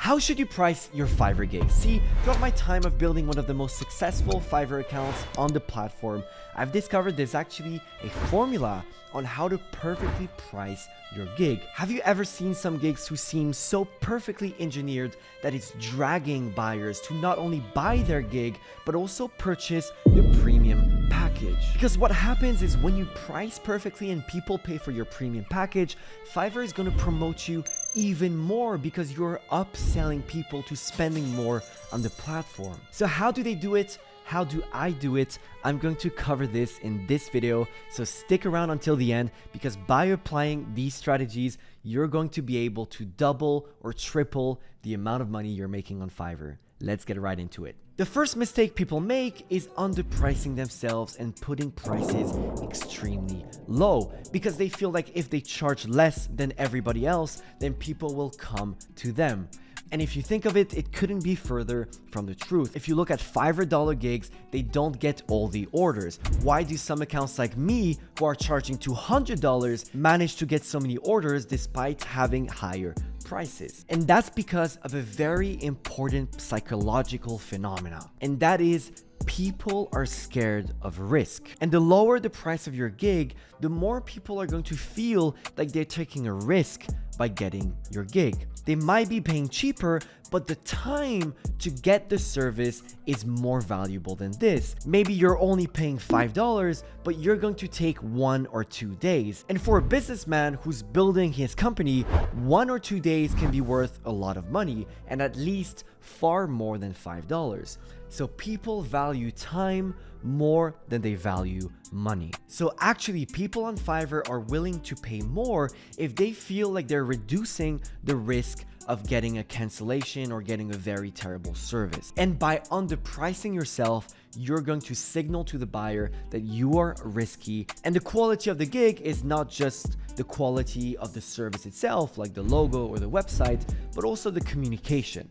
How should you price your Fiverr gig? See, throughout my time of building one of the most successful Fiverr accounts on the platform, I've discovered there's actually a formula on how to perfectly price your gig. Have you ever seen some gigs who seem so perfectly engineered that it's dragging buyers to not only buy their gig, but also purchase the premium package? Because what happens is when you price perfectly and people pay for your premium package, Fiverr is going to promote you even more because you're upselling people to spending more on the platform. So how do they do it? How do I do it? I'm going to cover this in this video, so stick around until the end, because by applying these strategies, you're going to be able to double or triple the amount of money you're making on Fiverr. Let's get right into it. The first mistake people make is underpricing themselves and putting prices extremely low because they feel like if they charge less than everybody else, then people will come to them. And if you think of it, it couldn't be further from the truth. If you look at Fiverr dollar gigs, they don't get all the orders. Why do some accounts like me, who are charging $200, manage to get so many orders despite having higher prices? And that's because of a very important psychological phenomena, and that is people are scared of risk. And the lower the price of your gig, the more people are going to feel like they're taking a risk by getting your gig. They might be paying cheaper, but the time to get the service is more valuable than this. Maybe you're only paying $5, but you're going to take 1 or 2 days. And for a businessman who's building his company, 1 or 2 days can be worth a lot of money, and at least far more than $5. So people value time more than they value money. So actually, people on Fiverr are willing to pay more if they feel like they're reducing the risk of getting a cancellation or getting a very terrible service. And by underpricing yourself, you're going to signal to the buyer that you are risky. And the quality of the gig is not just the quality of the service itself, like the logo or the website, but also the communication.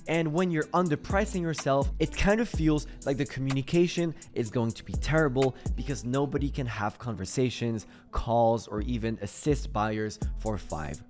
And when you're underpricing yourself, it kind of feels like the communication is going to be terrible because nobody can have conversations, calls, or even assist buyers for $5.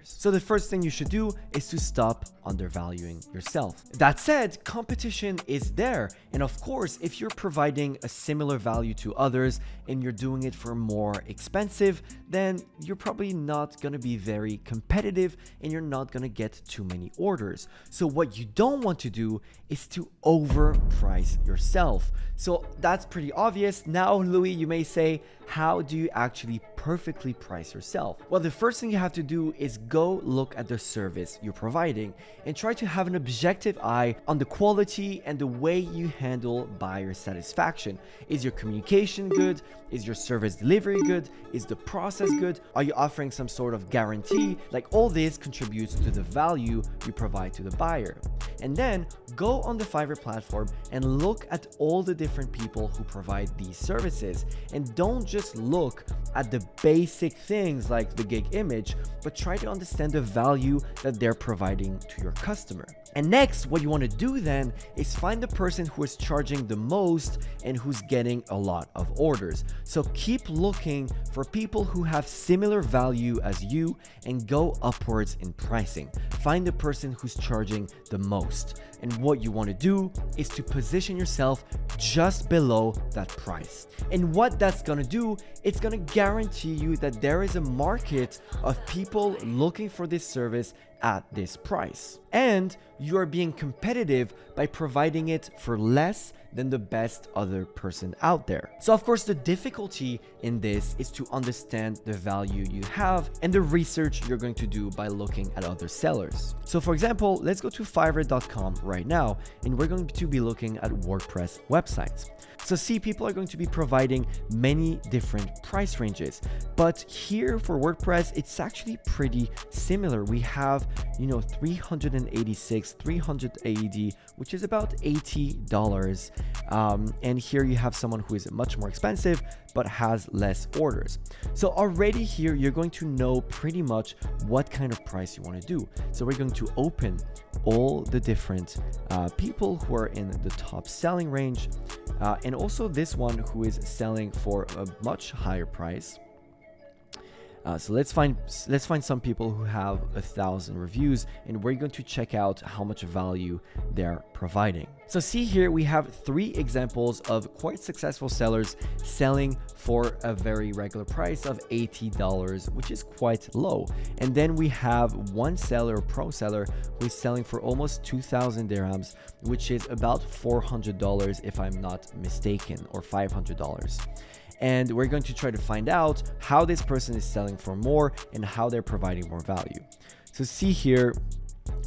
So the first thing you should do is to stop undervaluing yourself. That said, competition is there. And of course, if you're providing a similar value to others and you're doing it for more expensive, then you're probably not going to be very competitive and you're not going to get too many orders. So what you don't want to do is to overprice yourself. So that's pretty obvious. Now, Louis, you may say, how do you actually perfectly price yourself? Well, the first thing you have to do is go look at the service you're providing and try to have an objective eye on the quality and the way you handle buyer satisfaction. Is your communication good? Is your service delivery good? Is the process good? Are you offering some sort of guarantee? Like, all this contributes to the value you provide to the buyer. And then go on the Fiverr platform and look at all the different people who provide these services. And don't just look at the basic things like the gig image, but try to understand the value that they're providing to your customer. And next, what you want to do then is find the person who is charging the most and who's getting a lot of orders. So keep looking for people who have similar value as you and go upwards in pricing. Find the person who's charging the most. And what you want to do is to position yourself just below that price. And what that's going to do, it's going to guarantee you that there is a market of people looking for this service at this price. And you are being competitive by providing it for less than the best other person out there. So of course, the difficulty in this is to understand the value you have and the research you're going to do by looking at other sellers. So for example, let's go to fiverr.com right now, and we're going to be looking at WordPress websites. So see, people are going to be providing many different price ranges, but here for WordPress, it's actually pretty similar. We have, 386, 380, which is about $80. And here you have someone who is much more expensive, but has less orders. So already here, you're going to know pretty much what kind of price you want to do. So we're going to open all the different people who are in the top selling range, and also this one who is selling for a much higher price. So let's find some people who have 1,000 reviews, and we're going to check out how much value they're providing. So see here, we have 3 examples of quite successful sellers selling for a very regular price of $80, which is quite low. And then we have one seller, pro seller, who is selling for almost 2,000 dirhams, which is about $400 if I'm not mistaken, or $500. And we're going to try to find out how this person is selling for more and how they're providing more value. So see here,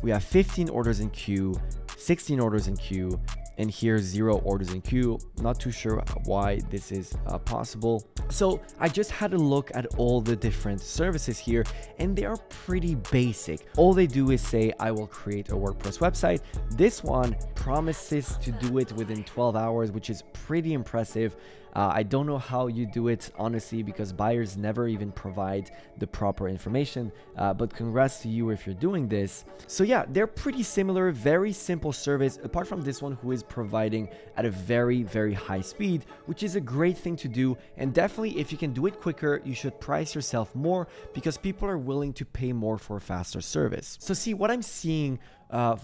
we have 15 orders in queue, 16 orders in queue, and here 0 orders in queue. Not too sure why this is possible. So I just had a look at all the different services here, and they are pretty basic. All they do is say, I will create a WordPress website. This one promises to do it within 12 hours, which is pretty impressive. I don't know how you do it, honestly, because buyers never even provide the proper information, but congrats to you if you're doing this. So yeah, they're pretty similar, very simple service, apart from this one who is providing at a very, very high speed, which is a great thing to do. And definitely, if you can do it quicker, you should price yourself more, because people are willing to pay more for a faster service. So see, what I'm seeing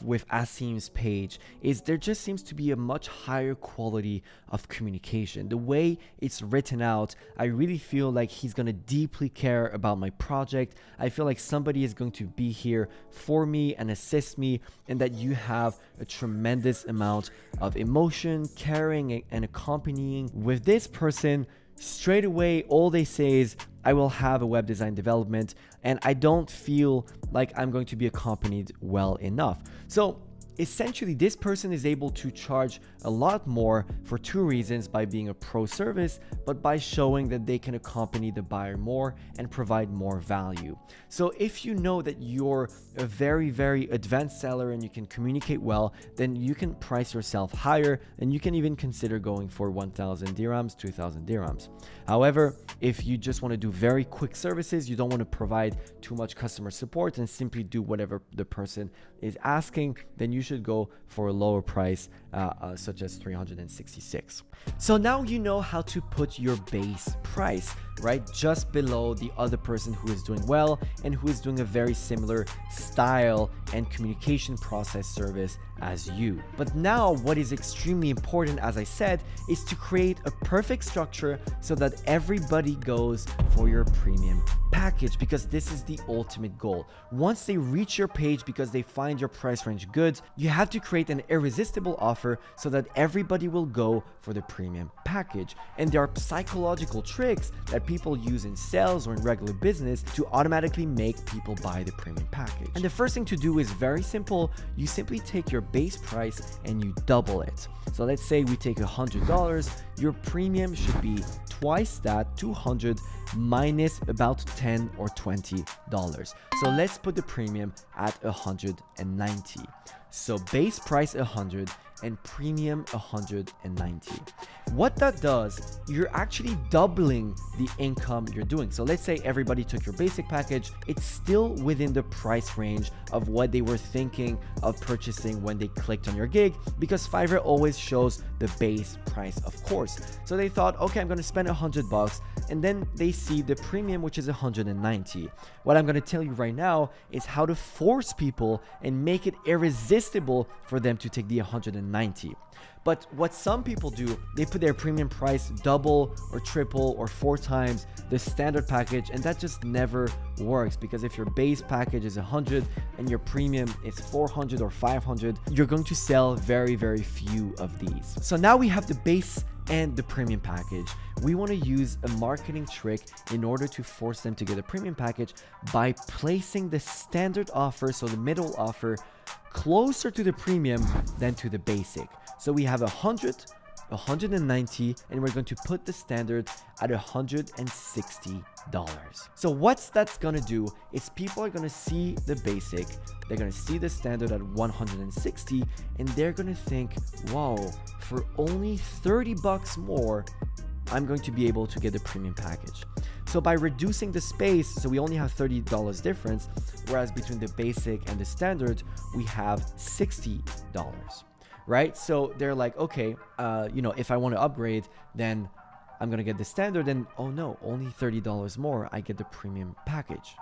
with Asim's page is there just seems to be a much higher quality of communication. The way it's written out, I really feel like he's going to deeply care about my project. I feel like somebody is going to be here for me and assist me, and that you have a tremendous amount of emotion, caring, and accompanying. With this person, straight away, all they say is, I will have a web design development, and I don't feel like I'm going to be accompanied well enough. So essentially, this person is able to charge a lot more for 2 reasons: by being a pro service, but by showing that they can accompany the buyer more and provide more value. So if you know that you're a very, very advanced seller and you can communicate well, then you can price yourself higher, and you can even consider going for 1,000 dirhams, 2,000 dirhams. However, if you just want to do very quick services, you don't want to provide too much customer support and simply do whatever the person is asking, then you should go for a lower price, such as 366. So now you know how to put your base price right just below the other person who is doing well and who is doing a very similar style and communication process service as you. But now what is extremely important, as I said, is to create a perfect structure so that everybody goes for your premium package, because this is the ultimate goal. Once they reach your page because they find your price range good, you have to create an irresistible offer so that everybody will go for the premium package. And there are psychological tricks that people use in sales or in regular business to automatically make people buy the premium package. And the first thing to do is very simple. You simply take your base price and you double it. So let's say we take $100, your premium should be twice that, 200 minus about $10 or $20. So let's put the premium at 190. So base price 100 and premium 190. What that does, you're actually doubling the income you're doing. So let's say everybody took your basic package, it's still within the price range of what they were thinking of purchasing when they clicked on your gig, because Fiverr always shows the base price, of course. So they thought, okay, I'm going to spend $100, and then they see the premium, which is 190. What I'm going to tell you right now is how to force people and make it irresistible for them to take the 190. But what some people do, they put their premium price double or triple or 4 times the standard package, and that just never works, because if your base package is 100 and your premium is 400 or 500, you're going to sell very, very few of these. So now we have the base and the premium package. We want to use a marketing trick in order to force them to get a premium package by placing the standard offer, so the middle offer, closer to the premium than to the basic. So we have 100, 190, and we're going to put the standard at $160. So what's that's gonna do is people are gonna see the basic, they're gonna see the standard at 160, and they're gonna think, wow, for only 30 bucks more, I'm going to be able to get the premium package. So by reducing the space, so we only have $30 difference, whereas between the basic and the standard, we have $60, right? So they're like, okay, if I want to upgrade, then I'm gonna get the standard, and oh no, only $30 more, I get the premium package.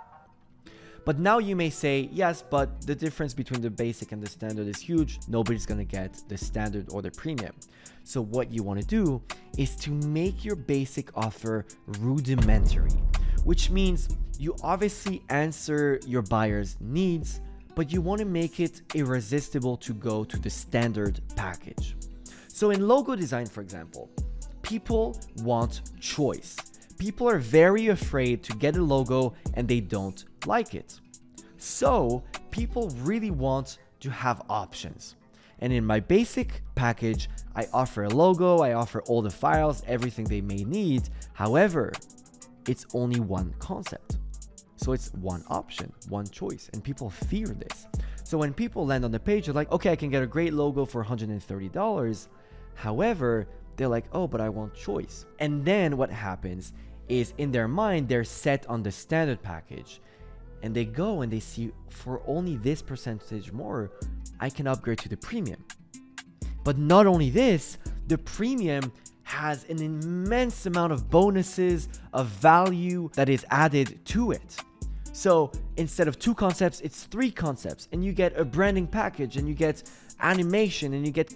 But now you may say, yes, but the difference between the basic and the standard is huge. Nobody's gonna get the standard or the premium. So what you wanna do is to make your basic offer rudimentary, which means you obviously answer your buyer's needs, but you wanna make it irresistible to go to the standard package. So in logo design, for example, people want choice. People are very afraid to get a logo and they don't like it. So people really want to have options. And in my basic package, I offer a logo, I offer all the files, everything they may need. However, it's only one concept. So it's one option, one choice, and people fear this. So when people land on the page, they're like, okay, I can get a great logo for $130. However, they're like, oh, but I want choice. And then what happens is in their mind, they're set on the standard package. And they go and they see, for only this percentage more, I can upgrade to the premium. But not only this, the premium has an immense amount of bonuses, of value that is added to it. So instead of 2 concepts, it's 3 concepts, and you get a branding package, and you get animation, and you get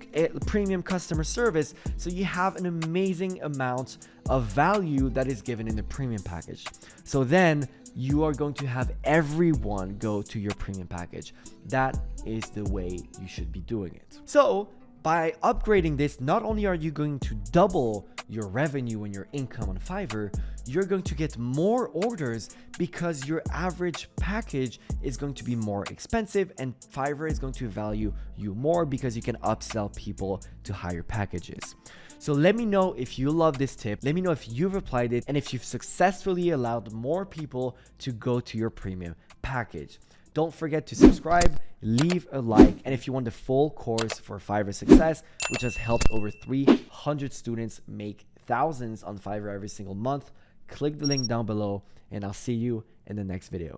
premium customer service. So you have an amazing amount of value that is given in the premium package. So then you are going to have everyone go to your premium package. That is the way you should be doing it. So by upgrading this, not only are you going to double your revenue and your income on Fiverr, you're going to get more orders because your average package is going to be more expensive, and Fiverr is going to value you more because you can upsell people to higher packages. So let me know if you love this tip. Let me know if you've applied it and if you've successfully allowed more people to go to your premium package. Don't forget to subscribe, leave a like, and if you want the full course for Fiverr Success, which has helped over 300 students make thousands on Fiverr every single month, click the link down below, and I'll see you in the next video.